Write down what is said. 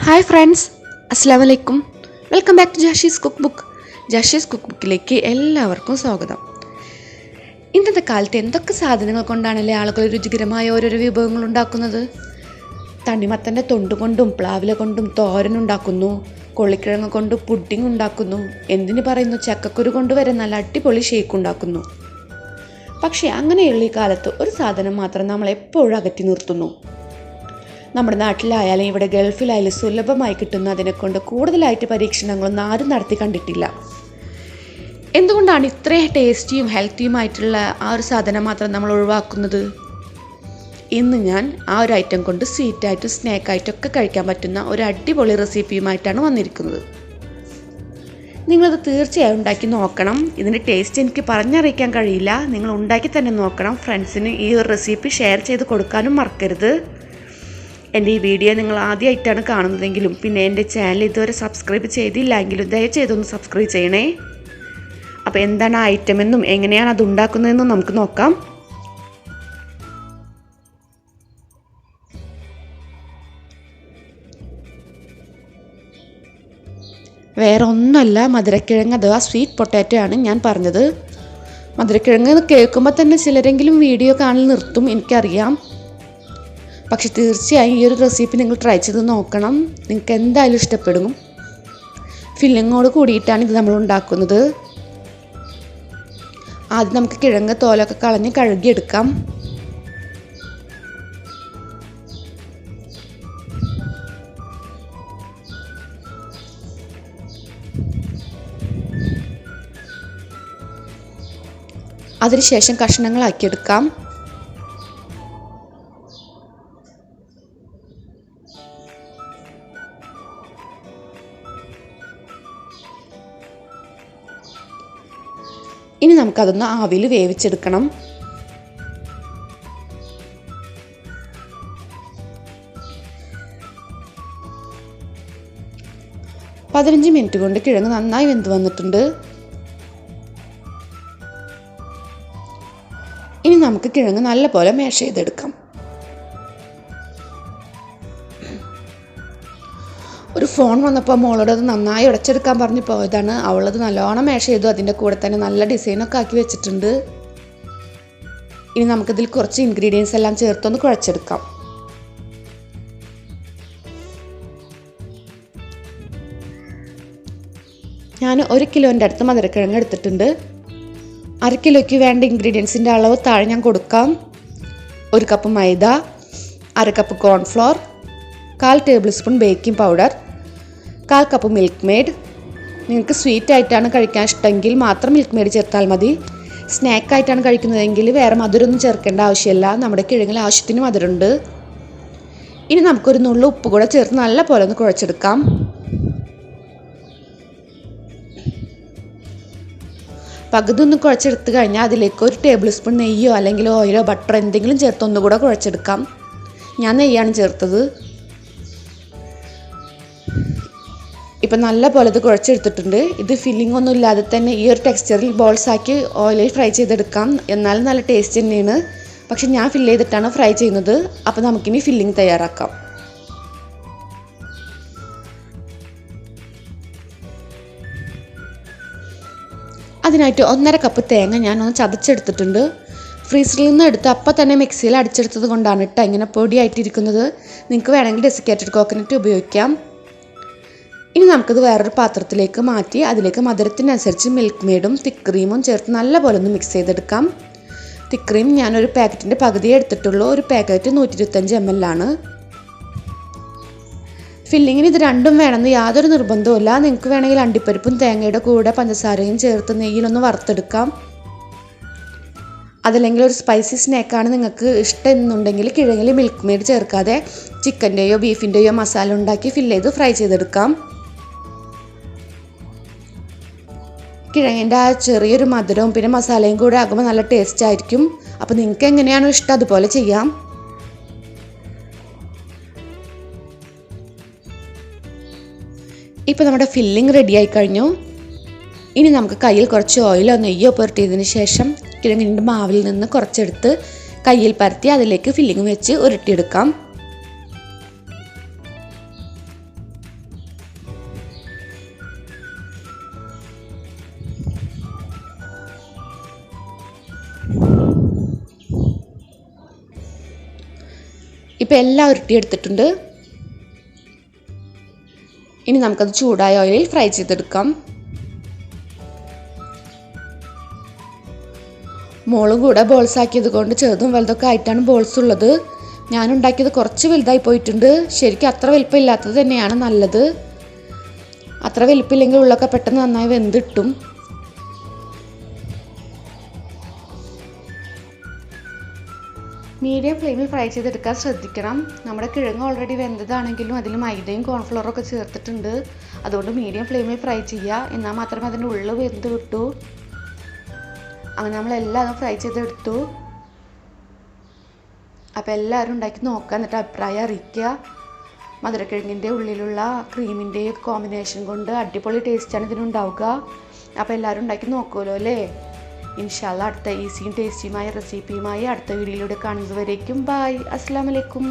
Hi friends, അസ്സാം വലൈക്കും. Welcome back to Jashi's cookbook. Jashi's cook ബുക്കിലേക്ക് എല്ലാവർക്കും സ്വാഗതം. ഇന്നത്തെ കാലത്ത് എന്തൊക്കെ സാധനങ്ങൾ കൊണ്ടാണല്ലേ ആളുകൾ രുചികരമായ ഓരോരോ വിഭവങ്ങൾ ഉണ്ടാക്കുന്നത്. തണ്ണിമത്തൻ്റെ തൊണ്ട് കൊണ്ടും പ്ലാവില കൊണ്ടും തോരനുണ്ടാക്കുന്നു, കൊള്ളിക്കിഴങ്ങ് കൊണ്ട് പുഡിംഗ് ഉണ്ടാക്കുന്നു, എന്തിനു പറയുന്നു ചക്കക്കുരു കൊണ്ടുവരെ നല്ല അടിപൊളി ഷേക്ക് ഉണ്ടാക്കുന്നു. പക്ഷേ അങ്ങനെയുള്ള ഈ കാലത്ത് ഒരു സാധനം മാത്രം നമ്മൾ എപ്പോഴും അകറ്റി നിർത്തുന്നു. നമ്മുടെ നാട്ടിലായാലും ഇവിടെ ഗൾഫിലായാലും സുലഭമായി കിട്ടുന്ന അതിനെക്കൊണ്ട് കൂടുതലായിട്ട് പരീക്ഷണങ്ങളൊന്നും ആരും നടത്തി കണ്ടിട്ടില്ല. എന്തുകൊണ്ടാണ് ഇത്രയും ടേസ്റ്റിയും ഹെൽത്തിയുമായിട്ടുള്ള ആ ഒരു സാധനം മാത്രം നമ്മൾ ഒഴിവാക്കുന്നത്? ഇന്ന് ഞാൻ ആ ഒരു ഐറ്റം കൊണ്ട് സ്വീറ്റായിട്ടും സ്നാക്കായിട്ടൊക്കെ കഴിക്കാൻ പറ്റുന്ന ഒരു അടിപൊളി റെസിപ്പിയുമായിട്ടാണ് വന്നിരിക്കുന്നത്. നിങ്ങളത് തീർച്ചയായും ഉണ്ടാക്കി നോക്കണം. ഇതിൻ്റെ ടേസ്റ്റ് എനിക്ക് പറഞ്ഞറിയിക്കാൻ കഴിയില്ല. നിങ്ങൾ ഉണ്ടാക്കി തന്നെ നോക്കണം. ഫ്രണ്ട്സിന് ഈ ഒരു റെസിപ്പി ഷെയർ ചെയ്ത് കൊടുക്കാനും മറക്കരുത്. എൻ്റെ ഈ വീഡിയോ നിങ്ങൾ ആദ്യമായിട്ടാണ് കാണുന്നതെങ്കിലും പിന്നെ എൻ്റെ ചാനൽ ഇതുവരെ സബ്സ്ക്രൈബ് ചെയ്തില്ലെങ്കിലും ദയచేതൊന്ന് സബ്സ്ക്രൈബ് ചെയ്യണേ. അപ്പോൾ എന്താണ് ആ ഐറ്റം എന്നും എങ്ങനെയാണ് അത് ഉണ്ടാക്കുന്നതെന്നും നമുക്ക് നോക്കാം. വേറെ ഒന്നുമല്ല, മധുരക്കിഴങ്ങ് അഥവാ സ്വീറ്റ് പൊട്ടാറ്റോ ആണ് ഞാൻ പറഞ്ഞത്. മധുരക്കിഴങ്ങ് കേൾക്കുമ്പോൾ തന്നെ ചിലരെങ്കിലും വീഡിയോ കാണൽ നിർത്തും, എനിക്കറിയാം. പക്ഷെ തീർച്ചയായും ഈ ഒരു റെസിപ്പി നിങ്ങൾ ട്രൈ ചെയ്ത് നോക്കണം. നിങ്ങൾക്ക് എന്തായാലും ഇഷ്ടപ്പെടും. ഫില്ലിങ്ങോട് കൂടിയിട്ടാണ് ഇത് നമ്മൾ ഉണ്ടാക്കുന്നത്. ആദ്യം നമുക്ക് കിഴങ്ങ് തോലൊക്കെ കളഞ്ഞ് കഴുകിയെടുക്കാം. അതിനുശേഷം കഷ്ണങ്ങളാക്കിയെടുക്കാം. ഇനി നമുക്കതൊന്ന് ആവിയിൽ വേവിച്ചെടുക്കണം. പതിനഞ്ച് മിനിറ്റ് കൊണ്ട് കിഴങ്ങ് നന്നായി വെന്ത് വന്നിട്ടുണ്ട്. ഇനി നമുക്ക് കിഴങ്ങ് നല്ലപോലെ മാഷ് ചെയ്തെടുക്കാം. ഒരു ഫോൺ വന്നപ്പോൾ മോളോട് അത് നന്നായി ഉടച്ചെടുക്കാൻ പറഞ്ഞ് പോയതാണ്. അവളത് നല്ലോണം മാഷ് ചെയ്തു. അതിൻ്റെ കൂടെ തന്നെ നല്ല ഡിസൈനൊക്കെ ആക്കി വെച്ചിട്ടുണ്ട്. ഇനി നമുക്കിതിൽ കുറച്ച് ഇൻഗ്രീഡിയൻസ് എല്ലാം ചേർത്തൊന്ന് കുഴച്ചെടുക്കാം. ഞാൻ 1 കിലോൻ്റെ അടുത്ത് മധുരക്കിഴങ്ങ് എടുത്തിട്ടുണ്ട്. 1/2 കിലോയ്ക്ക് വേണ്ട ഇൻഗ്രീഡിയൻസിൻ്റെ അളവ് താഴെ ഞാൻ കൊടുക്കാം. 1 കപ്പ് മൈദ, 1/2 cup cornflour, 1/4 table spoon baking powder, 1/4 cup milk made. നിങ്ങൾക്ക് സ്വീറ്റ് ആയിട്ടാണ് കഴിക്കാൻ ഇഷ്ടമെങ്കിൽ മാത്രം മിൽക്ക് മെയ്ഡ് ചേർത്താൽ മതി. സ്നാക്കായിട്ടാണ് കഴിക്കുന്നതെങ്കിൽ വേറെ മധുരമൊന്നും ചേർക്കേണ്ട ആവശ്യമില്ല. നമ്മുടെ കിഴങ്ങിൽ ആവശ്യത്തിന് മധുരമുണ്ട്. ഇനി നമുക്കൊരു നുള്ളു ഉപ്പ് കൂടെ ചേർത്ത് നല്ല പോലെ ഒന്ന് കുഴച്ചെടുക്കാം. പകുതി ഒന്ന് കുഴച്ചെടുത്ത് കഴിഞ്ഞാൽ അതിലേക്ക് 1 ടേബിൾ സ്പൂൺ നെയ്യോ അല്ലെങ്കിൽ ഓയിലോ ബട്ടറോ എന്തെങ്കിലും ചേർത്ത് ഒന്നുകൂടെ കുഴച്ചെടുക്കാം. ഞാൻ നെയ്യാണ് ചേർത്തത്. ഇപ്പം നല്ല പോലെ ഇത് കുഴച്ചെടുത്തിട്ടുണ്ട്. ഇത് ഫില്ലിംഗ് ഒന്നും ഇല്ലാതെ തന്നെ ഈ ഒരു ടെക്സ്ചറിൽ ബോൾസാക്കി ഓയിലിൽ ഫ്രൈ ചെയ്തെടുക്കാം. എന്നാലും നല്ല ടേസ്റ്റ് തന്നെയാണ്. പക്ഷെ ഞാൻ ഫില്ല് ചെയ്തിട്ടാണ് ഫ്രൈ ചെയ്യുന്നത്. അപ്പോൾ നമുക്കിനി ഫില്ലിംഗ് തയ്യാറാക്കാം. അതിനായിട്ട് 1/2 കപ്പ് തേങ്ങ ഞാനൊന്ന് ചതച്ചെടുത്തിട്ടുണ്ട്. ഫ്രീസറിൽ നിന്ന് എടുത്ത് അപ്പം തന്നെ മിക്സിയിൽ അടിച്ചെടുത്തത് കൊണ്ടാണ് കേട്ടോ ഇങ്ങനെ പൊടിയായിട്ടിരിക്കുന്നത്. നിങ്ങൾക്ക് വേണമെങ്കിൽ ഡെസിക്കേറ്റഡ് കോക്കനട്ട് ഉപയോഗിക്കാം. ഇനി നമുക്കത് വേറൊരു പാത്രത്തിലേക്ക് മാറ്റി അതിലേക്ക് മധുരത്തിനനുസരിച്ച് മിൽക്ക് മെയ്ഡും തിക്ക് ക്രീമും ചേർത്ത് നല്ലപോലെ ഒന്ന് മിക്സ് ചെയ്തെടുക്കാം. തിക്ക് ക്രീം ഞാനൊരു പാക്കറ്റിൻ്റെ പകുതിയേ എടുത്തിട്ടുള്ളൂ. ഒരു പാക്കറ്റ് 125 ml ആണ്. ഫില്ലിങ്ങിന് ഇത് രണ്ടും വേണമെന്ന് യാതൊരു നിർബന്ധവുമില്ല. നിങ്ങൾക്ക് വേണമെങ്കിൽ അണ്ടിപ്പരിപ്പും തേങ്ങയുടെ കൂടെ പഞ്ചസാരയും ചേർത്ത് നെയ്യിലൊന്ന് വറുത്തെടുക്കാം. അതല്ലെങ്കിൽ ഒരു സ്പൈസി സ്നാക്കാണ് നിങ്ങൾക്ക് ഇഷ്ടം എന്നുണ്ടെങ്കിൽ കിഴങ്ങിൽ മിൽക്ക് മെയ്ഡ് ചേർക്കാതെ ചിക്കൻ്റെയോ ബീഫിൻ്റെയോ മസാല ഉണ്ടാക്കി ഫില്ല് ചെയ്ത് ഫ്രൈ ചെയ്തെടുക്കാം. കിഴങ്ങിൻ്റെ ആ ചെറിയൊരു മധുരവും പിന്നെ മസാലയും കൂടെ ആകുമ്പോൾ നല്ല ടേസ്റ്റ് ആയിരിക്കും. അപ്പോൾ നിങ്ങൾക്ക് എങ്ങനെയാണോ ഇഷ്ടം അതുപോലെ ചെയ്യാം. ഇപ്പോൾ നമ്മുടെ ഫില്ലിംഗ് റെഡിയായി കഴിഞ്ഞു. ഇനി നമുക്ക് കയ്യിൽ കുറച്ച് ഓയിലോ നെയ്യോ പുരട്ടിയതിന് ശേഷം കിഴങ്ങിൻ്റെ മാവിൽ നിന്ന് കുറച്ചെടുത്ത് കയ്യിൽ പരത്തി അതിലേക്ക് ഫില്ലിംഗ് വെച്ച് ഉരുട്ടിയെടുക്കാം. ഇപ്പോൾ എല്ലാം ഉരുട്ടിയെടുത്തിട്ടുണ്ട്. ഇനി നമുക്കത് ചൂടായ ഓയിലിൽ ഫ്രൈ ചെയ്തെടുക്കാം. മോളും കൂടെ ബോൾസ് ആക്കിയത് കൊണ്ട് ചെറുതും വലുതൊക്കെ ആയിട്ടാണ് ബോൾസ് ഉള്ളത്. ഞാനുണ്ടാക്കിയത് കുറച്ച് വലുതായി പോയിട്ടുണ്ട്. ശരിക്കും അത്ര വലിപ്പമില്ലാത്തത് തന്നെയാണ് നല്ലത്. അത്ര വലിപ്പമില്ലെങ്കിൽ ഉള്ളൊക്കെ പെട്ടെന്ന് നന്നായി വെന്തിട്ടും. മീഡിയം ഫ്ലെയിമിൽ ഫ്രൈ ചെയ്തെടുക്കാൻ ശ്രദ്ധിക്കണം. നമ്മുടെ കിഴങ്ങ് ഓൾറെഡി വെന്തതാണെങ്കിലും അതിൽ മൈദയും കോൺഫ്ലവറും ഒക്കെ ചേർത്തിട്ടുണ്ട്. അതുകൊണ്ട് മീഡിയം ഫ്ലെയിമിൽ ഫ്രൈ ചെയ്യുക. എന്നാൽ മാത്രമേ അതിൻ്റെ ഉള്ളിൽ വെന്ത് കിട്ടൂ. അങ്ങനെ നമ്മളെല്ലാം ഫ്രൈ ചെയ്തെടുത്തു. അപ്പോൾ എല്ലാവരും ഉണ്ടാക്കി നോക്കുക, എന്നിട്ട് അഭിപ്രായം അറിയിക്കുക. മധുരക്കിഴങ്ങിൻ്റെ ഉള്ളിലുള്ള ക്രീമിൻ്റെ കോമ്പിനേഷൻ കൊണ്ട് അടിപൊളി ടേസ്റ്റാണ് ഇതിനുണ്ടാവുക. അപ്പോൾ എല്ലാവരും ഉണ്ടാക്കി നോക്കുമല്ലോ അല്ലേ? ഇൻഷാ അല്ലാഹ് അടുത്ത ഈസിയും ടേസ്റ്റിയുമായ റെസിപ്പിയുമായി അടുത്ത വീഡിയോയിലൂടെ കാണുന്നതുവരേക്കും ബൈ. അസ്സലാമു അലൈക്കും.